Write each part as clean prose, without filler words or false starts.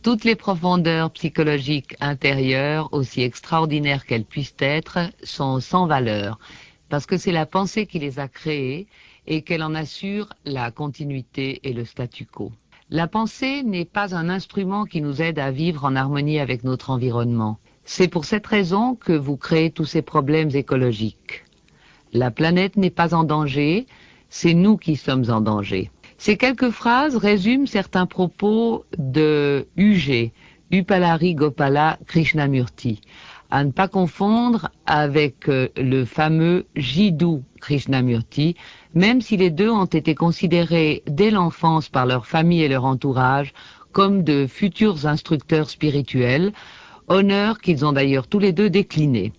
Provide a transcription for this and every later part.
Toutes les profondeurs psychologiques intérieures, aussi extraordinaires qu'elles puissent être, sont sans valeur, parce que c'est la pensée qui les a créées et qu'elle en assure la continuité et le statu quo. La pensée n'est pas un instrument qui nous aide à vivre en harmonie avec notre environnement. C'est pour cette raison que vous créez tous ces problèmes écologiques. La planète n'est pas en danger, c'est nous qui sommes en danger. Ces quelques phrases résument certains propos de UG, Upalari Gopala Krishnamurti, à ne pas confondre avec le fameux Jiddu Krishnamurti, même si les deux ont été considérés dès l'enfance par leur famille et leur entourage comme de futurs instructeurs spirituels, honneur qu'ils ont d'ailleurs tous les deux décliné.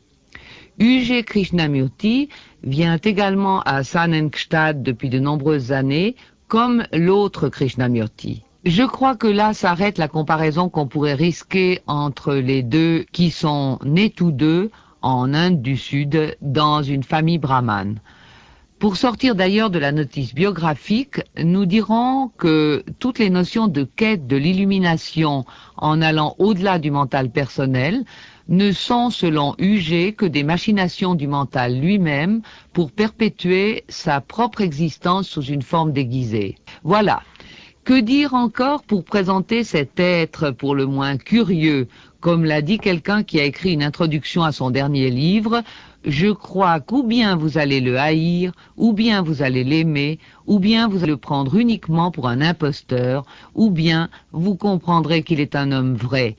UG Krishnamurti vient également à Sanenkstad depuis de nombreuses années, comme l'autre Krishnamurti. Je crois que là s'arrête la comparaison qu'on pourrait risquer entre les deux qui sont nés tous deux en Inde du Sud dans une famille brahmane. Pour sortir d'ailleurs de la notice biographique, nous dirons que toutes les notions de quête de l'illumination en allant au-delà du mental personnel ne sont, selon UG, que des machinations du mental lui-même pour perpétuer sa propre existence sous une forme déguisée. Voilà. Que dire encore pour présenter cet être pour le moins curieux, comme l'a dit quelqu'un qui a écrit une introduction à son dernier livre, je crois qu'ou bien vous allez le haïr, ou bien vous allez l'aimer, ou bien vous allez le prendre uniquement pour un imposteur, ou bien vous comprendrez qu'il est un homme vrai.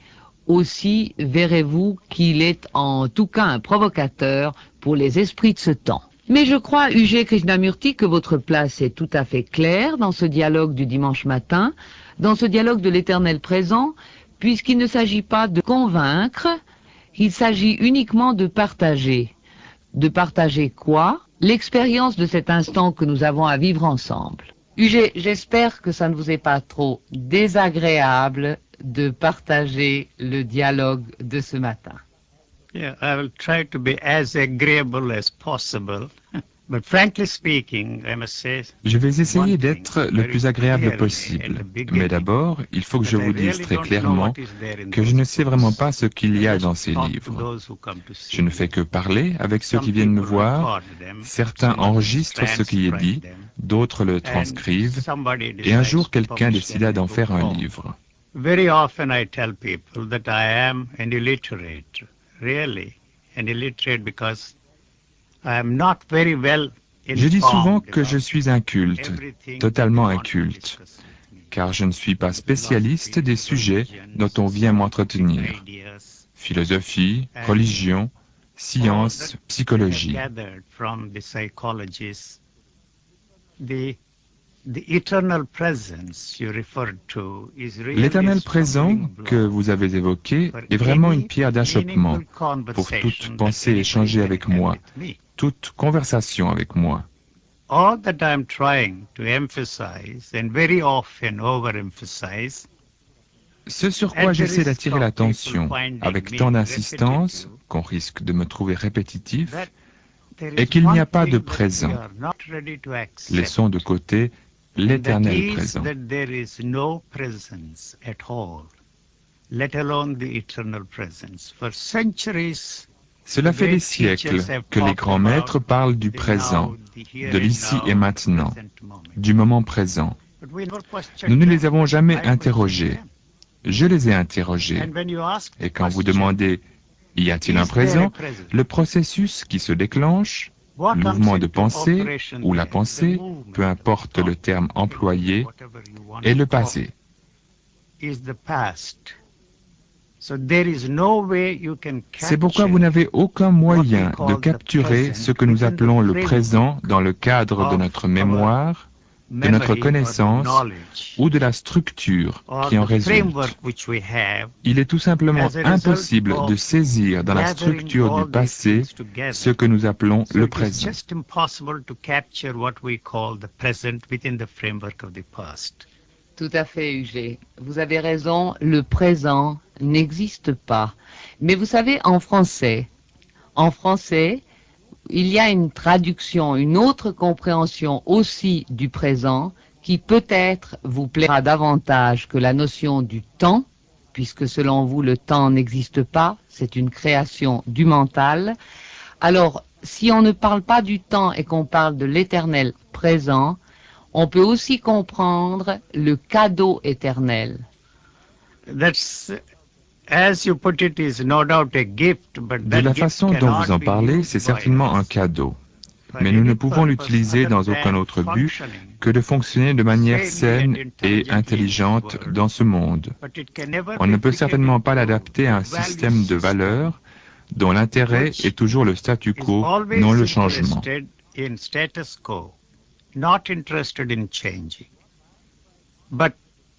Aussi verrez-vous qu'il est en tout cas un provocateur pour les esprits de ce temps. Mais je crois, UG Krishnamurti, que votre place est tout à fait claire dans ce dialogue du dimanche matin, dans ce dialogue de l'éternel présent, puisqu'il ne s'agit pas de convaincre, il s'agit uniquement de partager. De partager quoi? L'expérience de cet instant que nous avons à vivre ensemble. UG, j'espère que ça ne vous est pas trop désagréable de partager le dialogue de ce matin. Yeah, I will try to be as agreeable as possible. But frankly speaking, I must say, je vais essayer d'être le plus agréable possible. Mais d'abord, il faut que je vous dise très clairement que je ne sais vraiment pas ce qu'il y a dans ces livres. Je ne fais que parler avec ceux qui viennent me voir. Certains enregistrent ce qui est dit, d'autres le transcrivent, et un jour quelqu'un décida d'en faire un livre. Very often I tell people that I am an illiterate, really, an illiterate because I am not very well informed. Je dis souvent que je suis inculte, totalement inculte, car je ne suis pas spécialiste des sujets dont on vient m'entretenir. Philosophie, religion, science, psychologie. L'éternel présent que vous avez évoqué est vraiment une pierre d'achoppement pour toute pensée échangée avec moi, toute conversation avec moi. All that I'm trying to emphasize and very often overemphasize. Ce sur quoi j'essaie d'attirer l'attention avec tant d'insistance qu'on risque de me trouver répétitif est qu'il n'y a pas de présent. Laissons de côté l'éternel présent. Cela fait des siècles que les grands maîtres parlent du présent, de l'ici et maintenant, du moment présent. Nous ne les avons jamais interrogés. Je les ai interrogés. Et quand vous demandez « y a-t-il un présent ?», le processus qui se déclenche, le mouvement de pensée ou la pensée, peu importe le terme employé, est le passé. C'est pourquoi vous n'avez aucun moyen de capturer ce que nous appelons le présent dans le cadre de notre mémoire, de notre connaissance ou de la structure qui en résulte. Il est tout simplement impossible de saisir dans la structure du passé ce que nous appelons le présent. Tout à fait, UG. Vous avez raison, le présent n'existe pas. Mais vous savez, en français, il y a une traduction, une autre compréhension aussi du présent qui peut-être vous plaira davantage que la notion du temps, puisque selon vous le temps n'existe pas, c'est une création du mental. Alors, si on ne parle pas du temps et qu'on parle de l'éternel présent, on peut aussi comprendre le cadeau éternel. That's, as you put it, is no doubt a gift, but De la façon dont vous en parlez, c'est certainement un cadeau. Mais nous ne pouvons l'utiliser dans aucun autre but que de fonctionner de manière saine et intelligente dans ce monde. On ne peut certainement pas l'adapter à un système de valeurs dont l'intérêt est toujours le statu quo, non le changement. Not interested in changing. But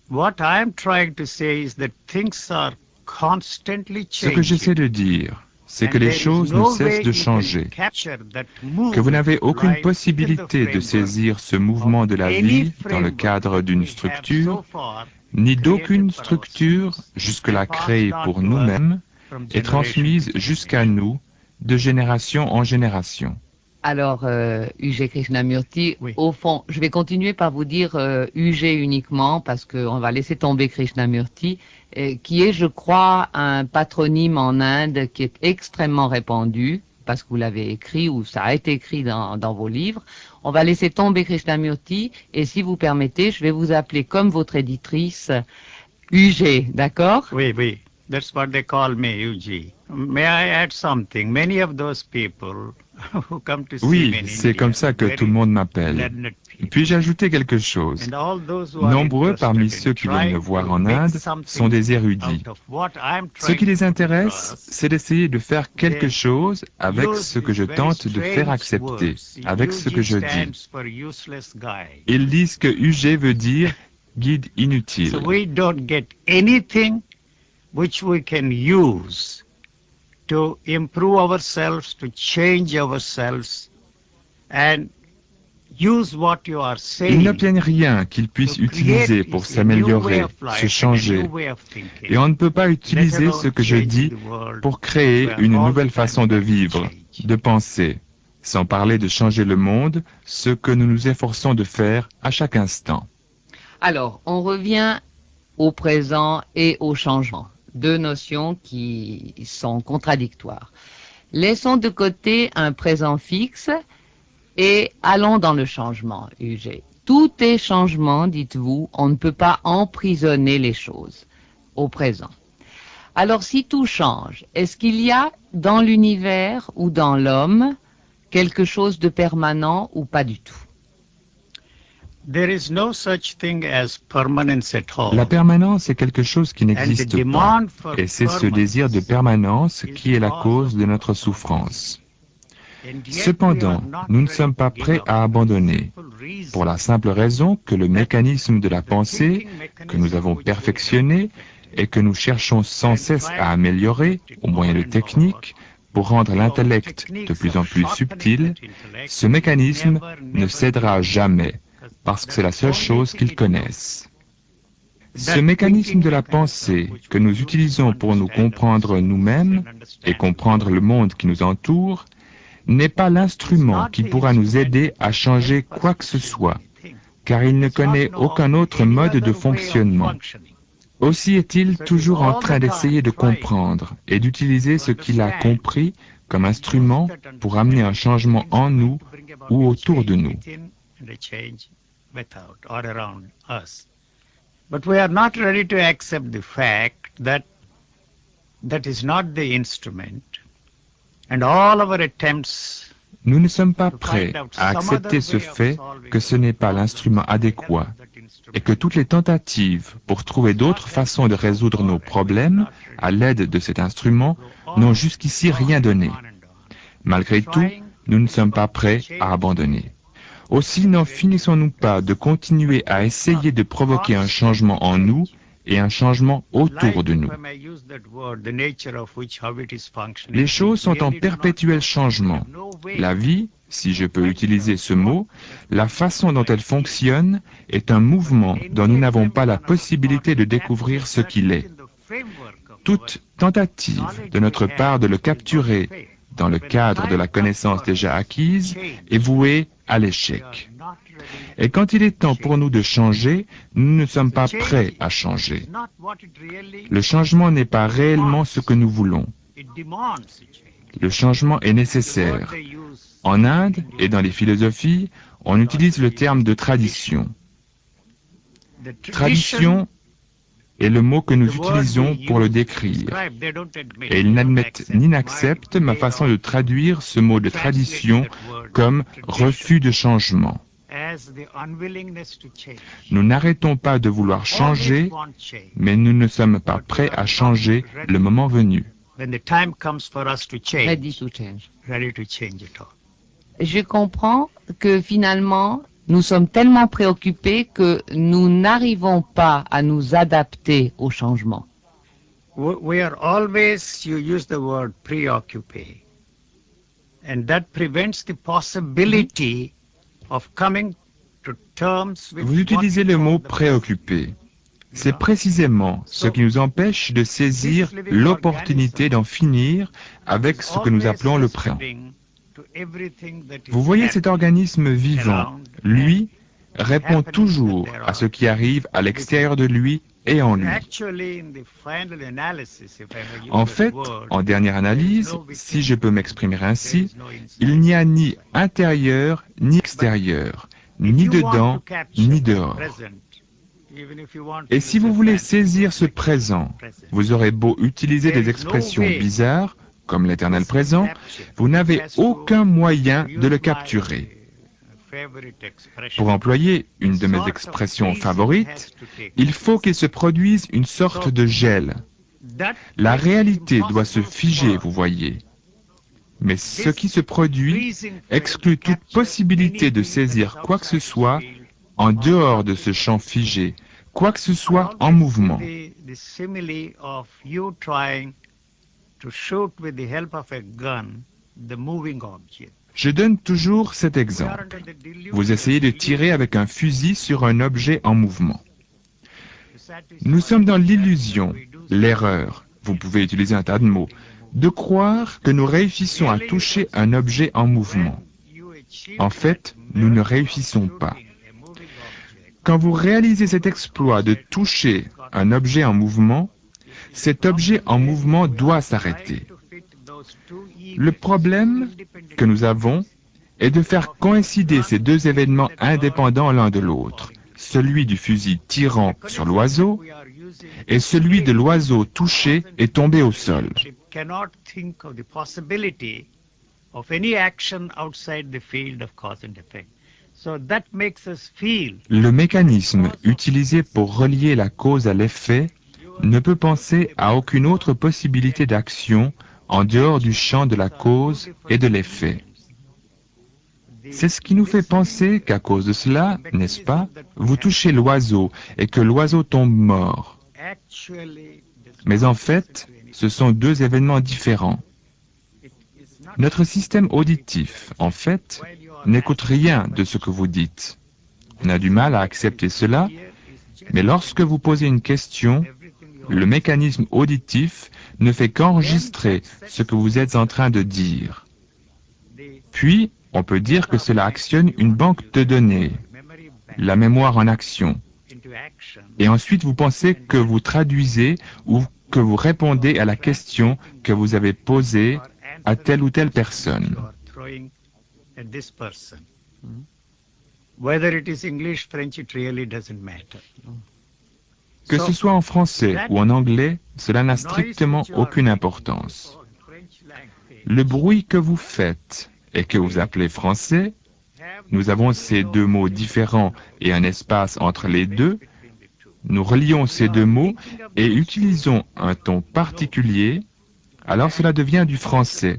what I am trying to say is that things are constantly Ce que changing. j'essaie de dire, c'est que les choses ne cessent de changer, que vous n'avez aucune possibilité de saisir ce mouvement de la vie dans le cadre d'une structure, ni d'aucune structure jusque-là créée pour nous-mêmes et transmise jusqu'à nous de génération en génération. Alors, UG Krishnamurti, Oui. au fond, je vais continuer par vous dire UG uniquement, parce qu'on va laisser tomber Krishnamurti, qui est, je crois, un patronyme en Inde qui est extrêmement répandu, parce que vous l'avez écrit, ou ça a été écrit dans vos livres. On va laisser tomber Krishnamurti, et si vous permettez, je vais vous appeler comme votre éditrice, UG, d'accord? Oui, oui. That's what they call me, UG. May I add something? Many of those people who come to see me Oui, in c'est India, comme ça que very tout le monde m'appelle. learned people. Puis-je ajouter quelque chose? And all those who are Nombreux interested parmi in ceux qui viennent me trying voir to en make Inde something sont des érudits. out of what I'm Ce qui trying les to intéresse, express, c'est d'essayer de faire quelque chose avec use ce que je these very tente de faire strange accepter, words. avec ce que je UG dis. stands for useless guy. Ils disent que UG veut dire guide inutile. So we don't get anything which we can use to improve ourselves, to change ourselves, and use what you are Ils saying. n'obtiennent rien qu'ils puissent to utiliser create pour a new way s'améliorer, of life se and a changer. new way of thinking. Et on ne peut pas utiliser Let ce alone que je change dis the world pour créer where une all nouvelle the time façon de we vivre, change. de penser, sans parler de changer le monde, ce que nous nous efforçons de faire à chaque instant. Alors, on revient au présent et au changement. Deux notions qui sont contradictoires. Laissons de côté un présent fixe et allons dans le changement, UG. Tout est changement, dites-vous, on ne peut pas emprisonner les choses au présent. Alors si tout change, est-ce qu'il y a dans l'univers ou dans l'homme quelque chose de permanent ou pas du tout? There is no such thing as permanence at all. La permanence est quelque chose qui And the n'existe pas, demand for et c'est ce désir de permanence qui est la cause de notre souffrance. And yet Cependant, we are not nous ne ready sommes pas to give prêts up à abandonner, for the simple reason pour la simple raison que le mécanisme de la pensée que nous avons perfectionné et que nous cherchons sans cesse à améliorer au moyen de techniques pour rendre l'intellect de plus en plus subtil, ce mécanisme ne cédera jamais parce que c'est la seule chose qu'ils connaissent. Ce mécanisme de la pensée que nous utilisons pour nous comprendre nous-mêmes et comprendre le monde qui nous entoure n'est pas l'instrument qui pourra nous aider à changer quoi que ce soit, car il ne connaît aucun autre mode de fonctionnement. Aussi est-il toujours en train d'essayer de comprendre et d'utiliser ce qu'il a compris comme instrument pour amener un changement en nous ou autour de nous. But we are not ready to accept the fact that that is not the instrument, and all our attempts. Nous ne sommes pas prêts à accepter ce fait que ce n'est pas l'instrument adéquat et que toutes les tentatives pour trouver d'autres façons de résoudre nos problèmes à l'aide de cet instrument n'ont jusqu'ici rien donné. Malgré tout, nous ne sommes pas prêts à abandonner. Aussi n'en finissons-nous pas de continuer à essayer de provoquer un changement en nous et un changement autour de nous. Les choses sont en perpétuel changement. La vie, si je peux utiliser ce mot, la façon dont elle fonctionne est un mouvement dont nous n'avons pas la possibilité de découvrir ce qu'il est. Toute tentative de notre part de le capturer dans le cadre de la connaissance déjà acquise est vouée à l'échec. Et quand il est temps pour nous de changer, nous ne sommes pas prêts à changer. Le changement n'est pas réellement ce que nous voulons. Le changement est nécessaire. En Inde et dans les philosophies, on utilise le terme de tradition. Tradition est le mot que nous utilisons pour le décrire. Et ils n'admettent ni n'acceptent ma façon de traduire ce mot de tradition comme refus de changement. Nous n'arrêtons pas de vouloir changer, mais nous ne sommes pas prêts à changer le moment venu. Ready to change. Je comprends que finalement, nous sommes tellement préoccupés que nous n'arrivons pas à nous adapter au changement. We are always, you use the word preoccupé, and that prevents the possibility of coming to terms with. Vous utilisez le mot préoccupé. C'est précisément ce qui nous empêche de saisir l'opportunité d'en finir avec ce que nous appelons le présent. Vous voyez cet organisme vivant, lui, répond toujours à ce qui arrive à l'extérieur de lui et en lui. En fait, en dernière analyse, si je peux m'exprimer ainsi, il n'y a ni intérieur ni extérieur, ni dedans ni dehors. Et si vous voulez saisir ce présent, vous aurez beau utiliser des expressions bizarres, comme l'éternel présent, vous n'avez aucun moyen de le capturer. Pour employer une de mes expressions favorites, il faut qu'il se produise une sorte de gel. La réalité doit se figer, vous voyez. Mais ce qui se produit exclut toute possibilité de saisir quoi que ce soit en dehors de ce champ figé, quoi que ce soit en mouvement. Je donne toujours cet exemple. Vous essayez de tirer avec un fusil sur un objet en mouvement. Nous sommes dans l'illusion, l'erreur, vous pouvez utiliser un tas de mots, de croire que nous réussissons à toucher un objet en mouvement. En fait, nous ne réussissons pas. Quand vous réalisez cet exploit de toucher un objet en mouvement, cet objet en mouvement doit s'arrêter. Le problème que nous avons est de faire coïncider ces deux événements indépendants l'un de l'autre, celui du fusil tirant sur l'oiseau et celui de l'oiseau touché et tombé au sol. Le mécanisme utilisé pour relier la cause à l'effet ne peut penser à aucune autre possibilité d'action en dehors du champ de la cause et de l'effet. C'est ce qui nous fait penser qu'à cause de cela, n'est-ce pas, vous touchez l'oiseau et que l'oiseau tombe mort. Mais en fait, ce sont deux événements différents. Notre système auditif, en fait, n'écoute rien de ce que vous dites. On a du mal à accepter cela, mais lorsque vous posez une question, le mécanisme auditif ne fait qu'enregistrer ce que vous êtes en train de dire. Puis, on peut dire que cela actionne une banque de données, la mémoire en action. Et ensuite, vous pensez que vous traduisez ou que vous répondez à la question que vous avez posée à telle ou telle personne. Que ce soit en français ou en anglais, cela n'a strictement aucune importance. Le bruit que vous faites et que vous appelez français, nous avons ces deux mots différents et un espace entre les deux, nous relions ces deux mots et utilisons un ton particulier, alors cela devient du français.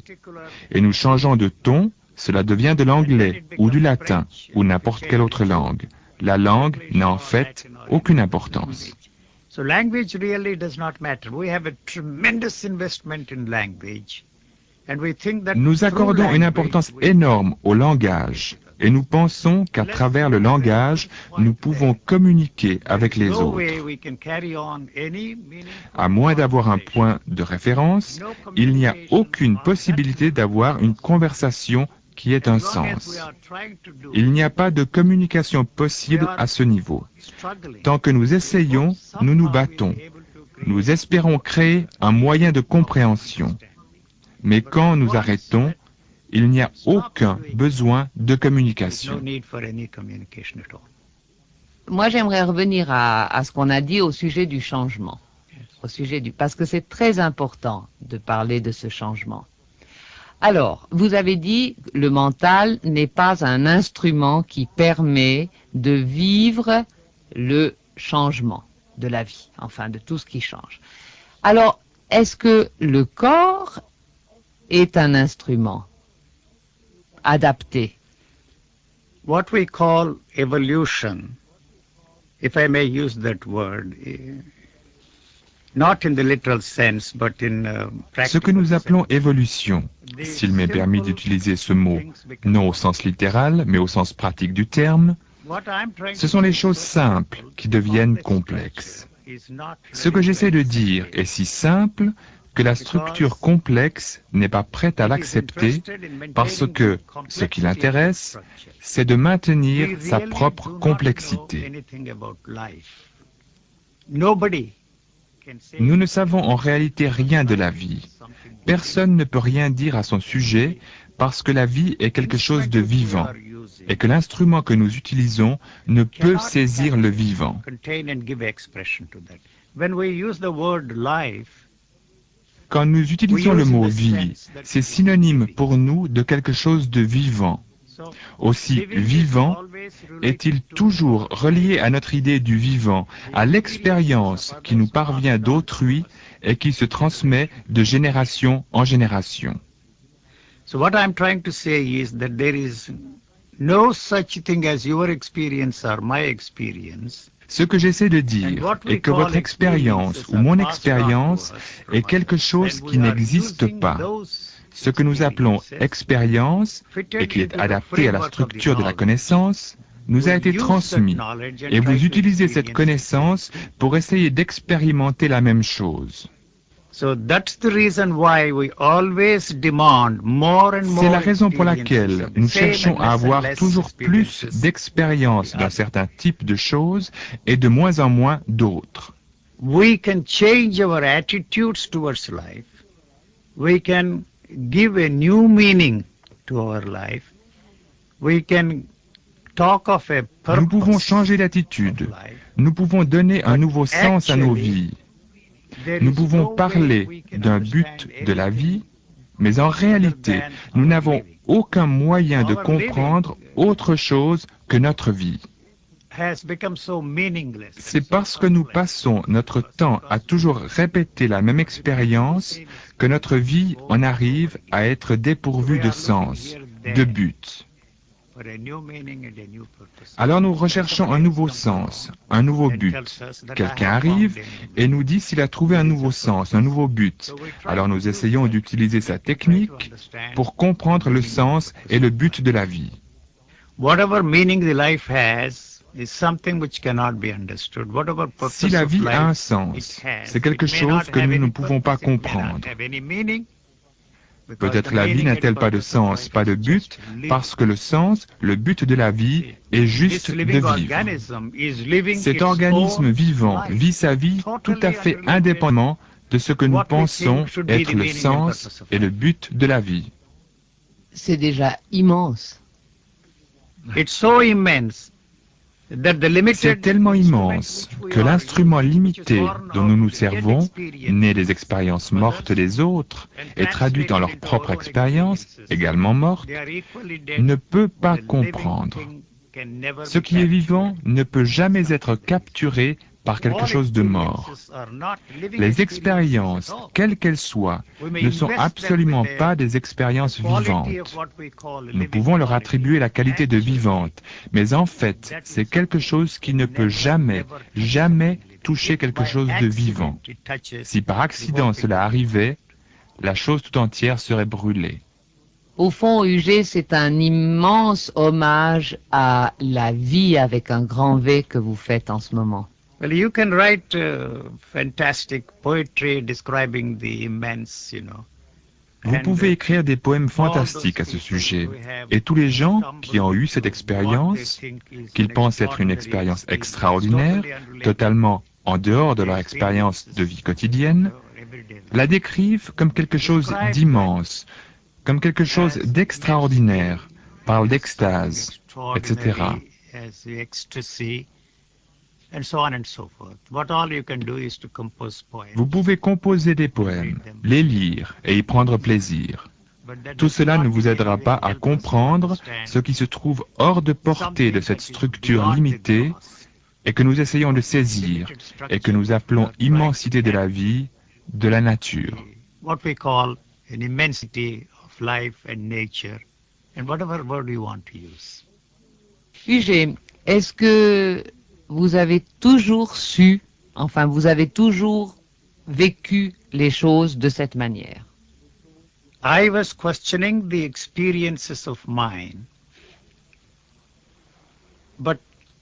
Et nous changeons de ton, cela devient de l'anglais ou du latin ou n'importe quelle autre langue. La langue n'a en fait aucune importance. So language really does not matter. We have a tremendous investment in language. And we think that nous accordons une importance énorme au langage et nous pensons qu'à travers le langage, nous pouvons communiquer avec les autres. À moins d'avoir un point de référence, il n'y a aucune possibilité d'avoir une conversation qui est un sens. Il n'y a pas de communication possible à ce niveau. Tant que nous essayons, nous nous battons. Nous espérons créer un moyen de compréhension. Mais quand nous arrêtons, il n'y a aucun besoin de communication. Moi, j'aimerais revenir à ce qu'on a dit au sujet du changement. Parce que c'est très important de parler de ce changement. Alors, vous avez dit que le mental n'est pas un instrument qui permet de vivre le changement de la vie, enfin de tout ce qui change. Alors, est-ce que le corps est un instrument adapté? What we call evolution, if I may use that word, not in the literal sense, but in ce que nous appelons évolution, s'il m'est permis d'utiliser ce mot, non au sens littéral, mais au sens pratique du terme, ce sont les choses simples qui deviennent complexes. Ce que j'essaie de dire est si simple que la structure complexe n'est pas prête à l'accepter parce que ce qui l'intéresse, c'est de maintenir sa propre complexité. Nous ne savons en réalité rien de la vie. Personne ne peut rien dire à son sujet parce que la vie est quelque chose de vivant et que l'instrument que nous utilisons ne peut saisir le vivant. Quand nous utilisons le mot vie, c'est synonyme pour nous de quelque chose de vivant. Aussi vivant est-il toujours relié à notre idée du vivant, à l'expérience qui nous parvient d'autrui et qui se transmet de génération en génération. So what I'm trying to say is that there is no such thing as your experience or my experience. Ce que j'essaie de dire est que votre expérience ou mon expérience est quelque chose qui n'existe pas. Ce que nous appelons expérience et qui est adapté à la structure de la connaissance nous a été transmis et vous utilisez cette connaissance pour essayer d'expérimenter la même chose. C'est la raison pour laquelle nous cherchons à avoir toujours plus d'expérience d'un certain type de choses et de moins en moins d'autres. We can change our attitudes towards life. We can give a new meaning to our life. We can talk of a purpose. Nous pouvons changer d'attitude. Nous pouvons donner un nouveau sens à nos vies. Nous pouvons parler d'un but de la vie, mais en réalité, nous n'avons aucun moyen de comprendre autre chose que notre vie. C'est parce que nous passons notre temps à toujours répéter la même expérience que notre vie en arrive à être dépourvue de sens, de but. Alors nous recherchons un nouveau sens, un nouveau but. Quelqu'un arrive et nous dit s'il a trouvé un nouveau sens, un nouveau but. Alors nous essayons d'utiliser sa technique pour comprendre le sens et le but de la vie. Si la vie a un sens, c'est quelque chose que nous ne pouvons pas comprendre. Peut-être la vie n'a-t-elle pas de sens, pas de but, parce que le sens, le but de la vie est juste de vivre. Cet organisme vivant vit sa vie tout à fait indépendamment de ce que nous pensons être le sens et le but de la vie. C'est déjà immense. C'est tellement immense que l'instrument limité dont nous nous servons, né des expériences mortes des autres et traduit dans leur propre expérience, également morte, ne peut pas comprendre. Ce qui est vivant ne peut jamais être capturé par quelque chose de mort. Les expériences, quelles qu'elles soient, ne sont absolument pas des expériences vivantes. Nous pouvons leur attribuer la qualité de vivante, mais en fait, c'est quelque chose qui ne peut jamais, jamais toucher quelque chose de vivant. Si par accident cela arrivait, la chose tout entière serait brûlée. Au fond, UG, c'est un immense hommage à la vie avec un grand V que vous faites en ce moment. Well, you can write fantastic poetry describing the immense, Vous pouvez écrire des poèmes fantastiques à ce sujet, et tous les gens qui ont eu cette expérience, qu'ils pensent être une expérience extraordinaire, totalement en dehors de leur expérience de vie quotidienne, la décrivent comme quelque chose d'immense, comme quelque chose d'extraordinaire, parlent d'extase, etc. Vous pouvez composer des poèmes, les lire et y prendre plaisir. Tout cela ne vous aidera pas à comprendre ce qui se trouve hors de portée de cette structure limitée et que nous essayons de saisir et que nous appelons immensité de la vie, de la nature. Ugé, est-ce que vous avez toujours su, enfin vous avez toujours vécu les choses de cette manière? I was questioning the experiences of mine, but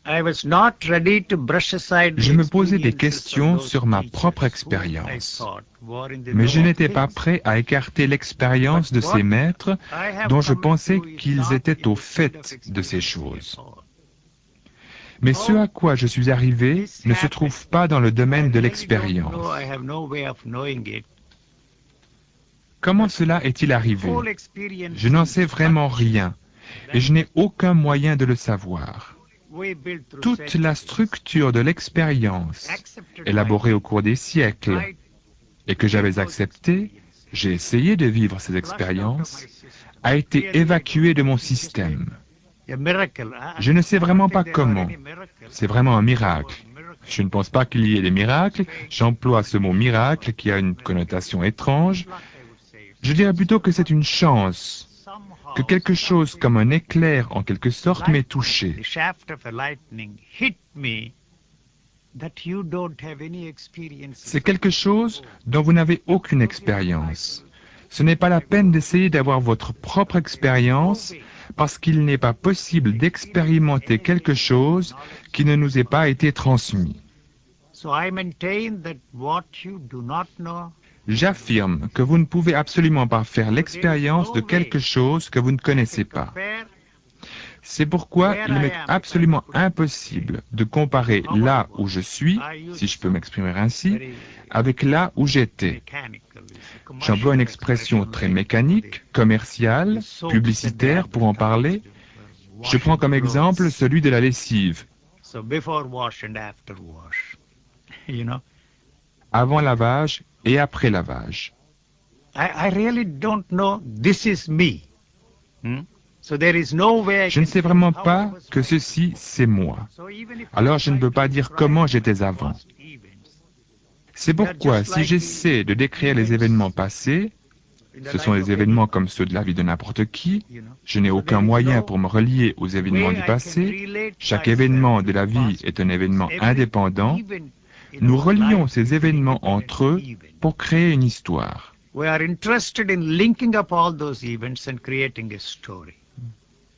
I was not ready to brush aside. Je me posais des questions sur ma propre expérience, mais je n'étais pas prêt à écarter l'expérience de ces maîtres dont je pensais qu'ils étaient au fait de ces choses. Mais ce à quoi je suis arrivé ne se trouve pas dans le domaine de l'expérience. Comment cela est-il arrivé? Je n'en sais vraiment rien, et je n'ai aucun moyen de le savoir. Toute la structure de l'expérience, élaborée au cours des siècles, et que j'avais acceptée, j'ai essayé de vivre ces expériences, a été évacuée de mon système. Je ne sais vraiment pas comment. C'est vraiment un miracle. Je ne pense pas qu'il y ait des miracles. J'emploie ce mot miracle qui a une connotation étrange. Je dirais plutôt que c'est une chance, que quelque chose comme un éclair en quelque sorte m'ait touché. C'est quelque chose dont vous n'avez aucune expérience. Ce n'est pas la peine d'essayer d'avoir votre propre expérience parce qu'il n'est pas possible d'expérimenter quelque chose qui ne nous ait pas été transmis. J'affirme que vous ne pouvez absolument pas faire l'expérience de quelque chose que vous ne connaissez pas. C'est pourquoi il m'est absolument impossible de comparer là où je suis, si je peux m'exprimer ainsi, avec là où j'étais. J'emploie une expression très mécanique, commerciale, publicitaire pour en parler. Je prends comme exemple celui de la lessive. Avant lavage et après lavage. Je ne sais vraiment pas que ceci, c'est moi. Alors je ne peux pas dire comment j'étais avant. C'est pourquoi si j'essaie de décrire les événements passés, ce sont des événements comme ceux de la vie de n'importe qui, je n'ai aucun moyen pour me relier aux événements du passé, chaque événement de la vie est un événement indépendant, nous relions ces événements entre eux pour créer une histoire.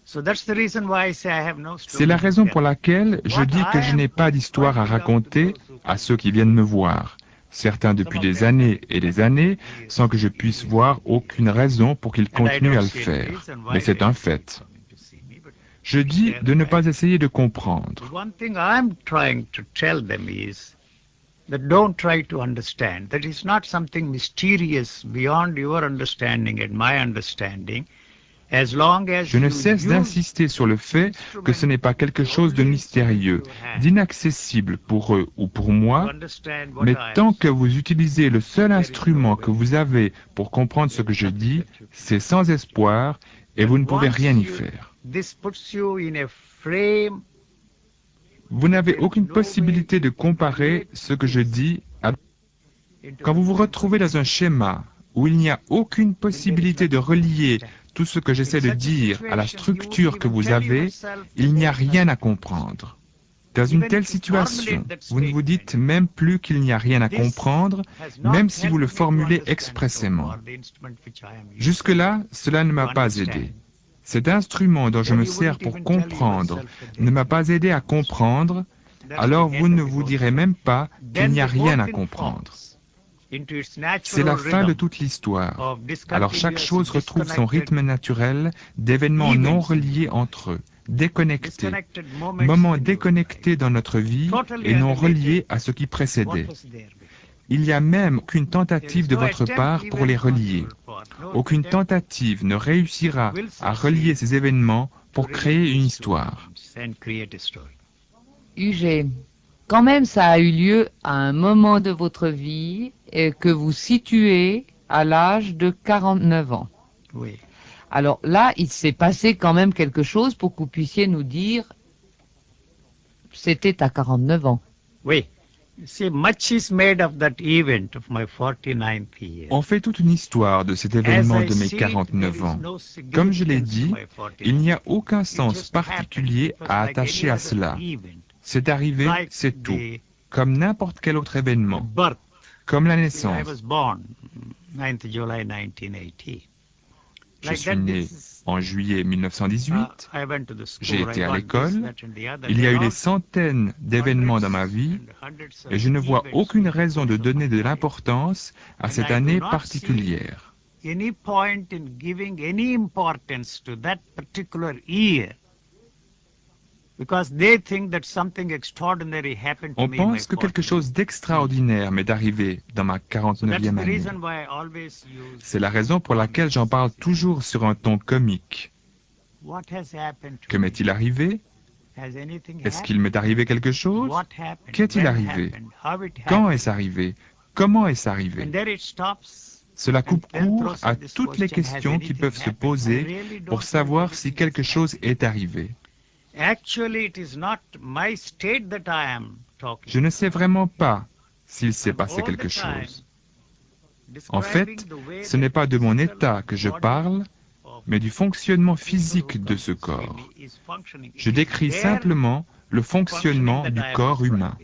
C'est la raison pour laquelle je dis que je n'ai pas d'histoire à raconter à ceux qui viennent me voir, certains depuis des années et des années, sans que je puisse voir aucune raison pour qu'ils continuent à le faire. Mais c'est un fait. Je dis de ne pas essayer de comprendre. That don't try to understand. That is not something mysterious beyond your understanding and my understanding. Je ne cesse d'insister sur le fait que ce n'est pas quelque chose de mystérieux, d'inaccessible pour eux ou pour moi, mais tant que vous utilisez le seul instrument que vous avez pour comprendre ce que je dis, c'est sans espoir et vous ne pouvez rien y faire. Vous n'avez aucune possibilité de comparer ce que je dis à... Quand vous vous retrouvez dans un schéma où il n'y a aucune possibilité de relier tout ce que j'essaie de dire à la structure que vous avez, il n'y a rien à comprendre. Dans une telle situation, vous ne vous dites même plus qu'il n'y a rien à comprendre, même si vous le formulez expressément. Jusque-là, cela ne m'a pas aidé. Cet instrument dont je me sers pour comprendre ne m'a pas aidé à comprendre, alors vous ne vous direz même pas qu'il n'y a rien à comprendre. C'est la fin de toute l'histoire. Alors chaque chose retrouve son rythme naturel d'événements non reliés entre eux, déconnectés, moments déconnectés dans notre vie et non reliés à ce qui précédait. Il n'y a même aucune tentative de votre part pour les relier. Aucune tentative ne réussira à relier ces événements pour créer une histoire. UG, quand même ça a eu lieu à un moment de votre vie et que vous situez à l'âge de 49 ans. Oui. Alors là, il s'est passé quand même quelque chose pour que vous puissiez nous dire c'était à 49 ans. Oui. See, much is made of that event of my 49th year. On fait toute une histoire de cet événement de mes 49 ans. Comme je l'ai dit, il n'y a aucun sens particulier à attacher à cela. C'est arrivé, c'est tout. Comme n'importe quel autre événement. Comme la naissance. Je suis né en juillet 1918, j'ai été à l'école, il y a eu des centaines d'événements dans ma vie et je ne vois aucune raison de donner de l'importance à cette année particulière. On pense que quelque chose d'extraordinaire m'est arrivé dans ma 49e année. C'est la raison pour laquelle j'en parle toujours sur un ton comique. Que m'est-il arrivé? Est-ce qu'il m'est arrivé quelque chose? Qu'est-il arrivé? Quand est-ce arrivé? Comment est-ce arrivé? Cela coupe court à toutes les questions qui peuvent se poser pour savoir si quelque chose est arrivé. Je ne sais vraiment pas s'il s'est passé quelque chose. En fait, ce n'est pas de mon état que je parle, mais du fonctionnement physique de ce corps. Je décris simplement le fonctionnement du corps humain.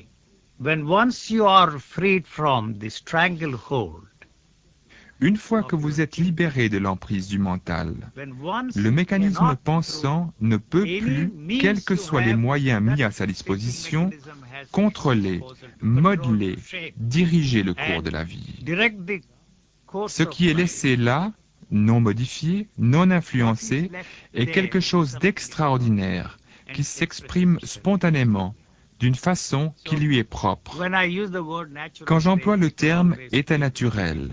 Une fois que vous êtes libéré de l'emprise du mental, le mécanisme pensant ne peut plus, quels que soient les moyens mis à sa disposition, contrôler, modeler, diriger le cours de la vie. Ce qui est laissé là, non modifié, non influencé, est quelque chose d'extraordinaire, qui s'exprime spontanément, d'une façon qui lui est propre. Quand j'emploie le terme « état naturel »,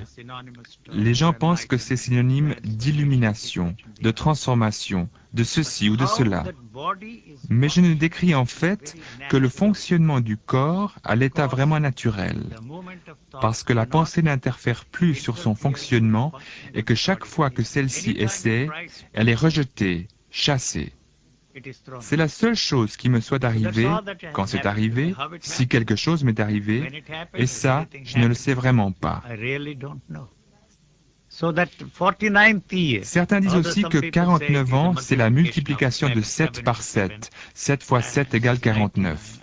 les gens pensent que c'est synonyme d'illumination, de transformation, de ceci ou de cela. Mais je ne décris en fait que le fonctionnement du corps à l'état vraiment naturel, parce que la pensée n'interfère plus sur son fonctionnement et que chaque fois que celle-ci essaie, elle est rejetée, chassée. C'est la seule chose qui me soit arrivée, quand c'est arrivé, si quelque chose m'est arrivé, et ça, je ne le sais vraiment pas. Certains disent aussi que 49 ans, c'est la multiplication de 7 par 7. 7 fois 7 égale 49.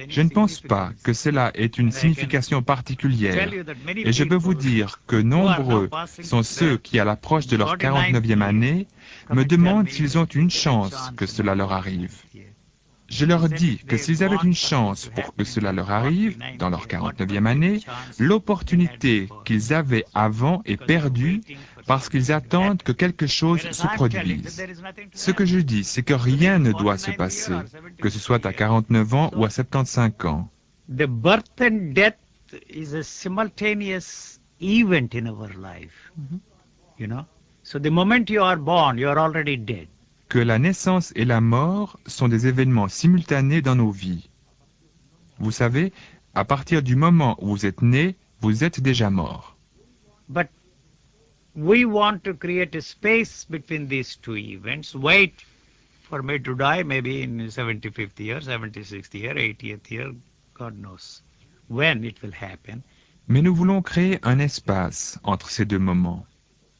Je ne pense pas que cela ait une signification particulière. Et je peux vous dire que nombreux sont ceux qui, à l'approche de leur 49e année, me demandent s'ils ont une chance que cela leur arrive. Je leur dis que s'ils avaient une chance pour que cela leur arrive, dans leur 49e année, l'opportunité qu'ils avaient avant est perdue parce qu'ils attendent que quelque chose se produise. Ce que je dis, c'est que rien ne doit se passer, que ce soit à 49 ans ou à 75 ans. The birth and death is a simultaneous event in our life. You know? So the moment you are born, you are already dead. Que la naissance et la mort sont des événements simultanés dans nos vies. Vous savez, à partir du moment où vous êtes né, vous êtes déjà mort. But we want to create a space between these two events. Wait for me to die, maybe in 75th year, 76th year, 80th year, God knows when it will happen. Mais nous voulons créer un espace entre ces deux moments.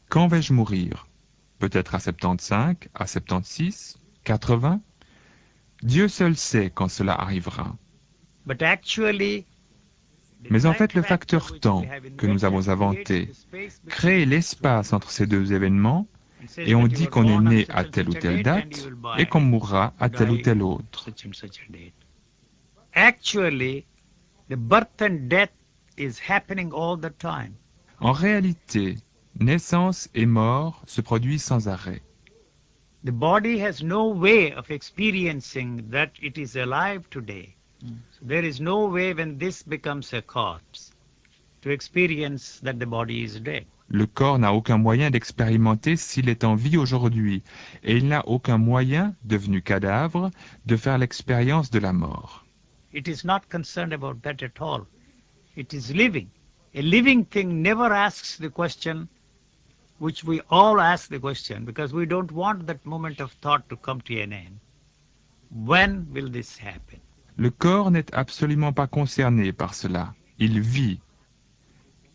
Quand vais-je mourir? Peut-être à 75, à 76, 80. Dieu seul sait quand cela arrivera. Mais en fait, le facteur temps que nous avons inventé crée l'espace entre ces deux événements et on dit qu'on est né à telle ou telle date et qu'on mourra à telle ou telle autre. is happening all the time. En réalité, naissance et mort se produisent sans arrêt. The body has no way of experiencing that it is alive today. So there is no way when this becomes a corpse to experience that the body is dead. Le corps n'a aucun moyen d'expérimenter s'il est en vie aujourd'hui, et il n'a aucun moyen, devenu cadavre, de faire l'expérience de la mort. It is not concerned about that at all. It is living. A living thing never asks the question which we all ask the question because we don't want that moment of thought to come to an end. When will this happen? Le corps n'est absolument pas concerné par cela. Il vit.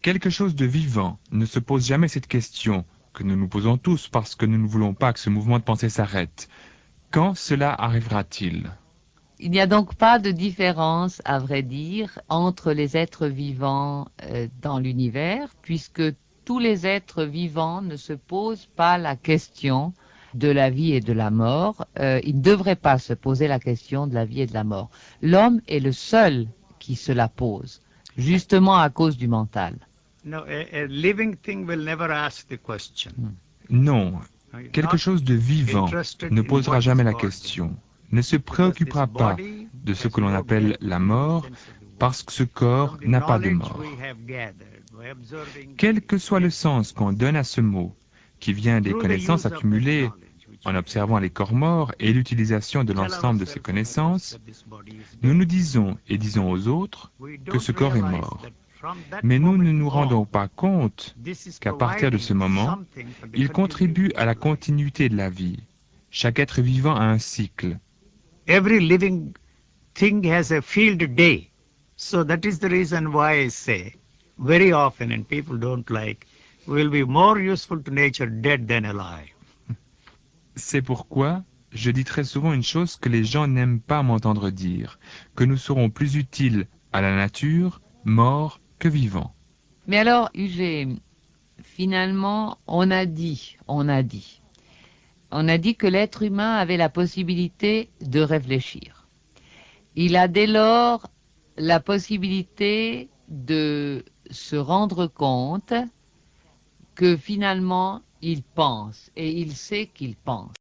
Quelque chose de vivant ne se pose jamais cette question, que nous nous posons tous parce que nous ne voulons pas que ce mouvement de pensée s'arrête. Quand cela arrivera-t-il ? Il n'y a donc pas de différence, à vrai dire, entre les êtres vivants dans l'univers, puisque tous les êtres vivants ne se posent pas la question de la vie et de la mort. Ils ne devraient pas se poser la question de la vie et de la mort. L'homme est le seul qui se la pose, justement à cause du mental. No, a living thing will never ask the question. Non, quelque chose de vivant ne posera jamais la question, ne se préoccupera pas de ce que l'on appelle la mort, parce que ce corps n'a pas de mort. Quel que soit le sens qu'on donne à ce mot, qui vient des connaissances accumulées en observant les corps morts et l'utilisation de l'ensemble de ces connaissances, nous nous disons et disons aux autres que ce corps est mort. Mais nous ne nous rendons pas compte qu'à partir de ce moment, il contribue à la continuité de la vie. Chaque être vivant a un cycle. Every living thing has a field day. So that is the reason why I say very often, and people don't like, will be more useful to nature dead than alive. C'est pourquoi je dis très souvent une chose que les gens n'aiment pas m'entendre dire, que nous serons plus utiles à la nature, morts, que vivants. Mais alors, UG, finalement, on a dit que l'être humain avait la possibilité de réfléchir. Il a dès lors la possibilité de se rendre compte que finalement, il pense, et il sait qu'il pense.